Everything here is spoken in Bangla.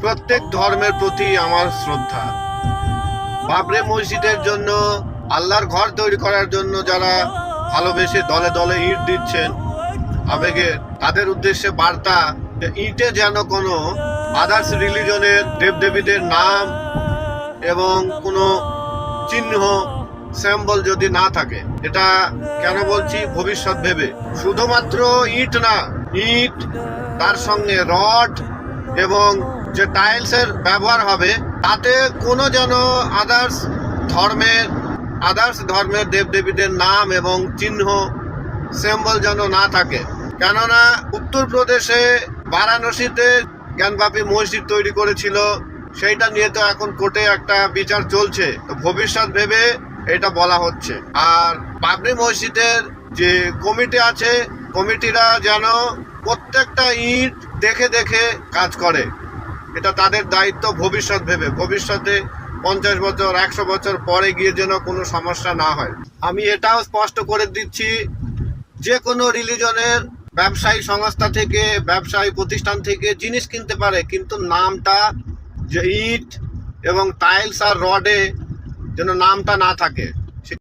প্রত্যেক ধর্মের প্রতি আমার শ্রদ্ধা। বাবরি মসজিদের জন্য, আল্লাহর ঘর তৈরি করার জন্য যারা ভালোবেসে দলে দলে ইট দিচ্ছেন আবেগে, তাদের উদ্দেশ্যে বার্তা যে ইটে যেন কোনো আদার্স রিলিজনের দেবদেবীদের নাম এবং কোনো চিহ্ন সিম্বল যদি না থাকে। এটা কেন বলছি? ভবিষ্যৎ ভেবে। শুধুমাত্র ইট না, ইট তার সঙ্গে রড এবং যে টাইলসের ব্যবহার হবে, তাতে কোনো যেন আদার্স ধর্মের দেবদেবীদের নাম এবং চিহ্ন সিম্বল যেন না থাকে। কেননা উত্তরপ্রদেশে বারাণসীতে জ্ঞানবাপী মসজিদ তৈরি করেছিল, সেইটা নিয়ে তো এখন কোর্টে একটা বিচার চলছে। তো ভবিষ্যৎ ভেবে এটা বলা হচ্ছে। আর বাবরি মসজিদের যে কমিটি আছে, কমিটিরা যেন প্রত্যেকটা ইট দেখে দেখে কাজ করে। এটা তাদের দায়িত্ব ভবিষ্যৎ ভেবে। ভবিষ্যতে 50 বছর 100 বছর পরে গিয়ে যেন কোনো সমস্যা না হয়। আমি এটাও স্পষ্ট করে দিচ্ছি, যে কোনো রিলিজনের ব্যবসায়ী সংস্থা থেকে, ব্যবসায়ী প্রতিষ্ঠান থেকে জিনিস কিনতে পারে, কিন্তু নামটা যে ইট এবং টাইলস আর রডে যেন নামটা না থাকে।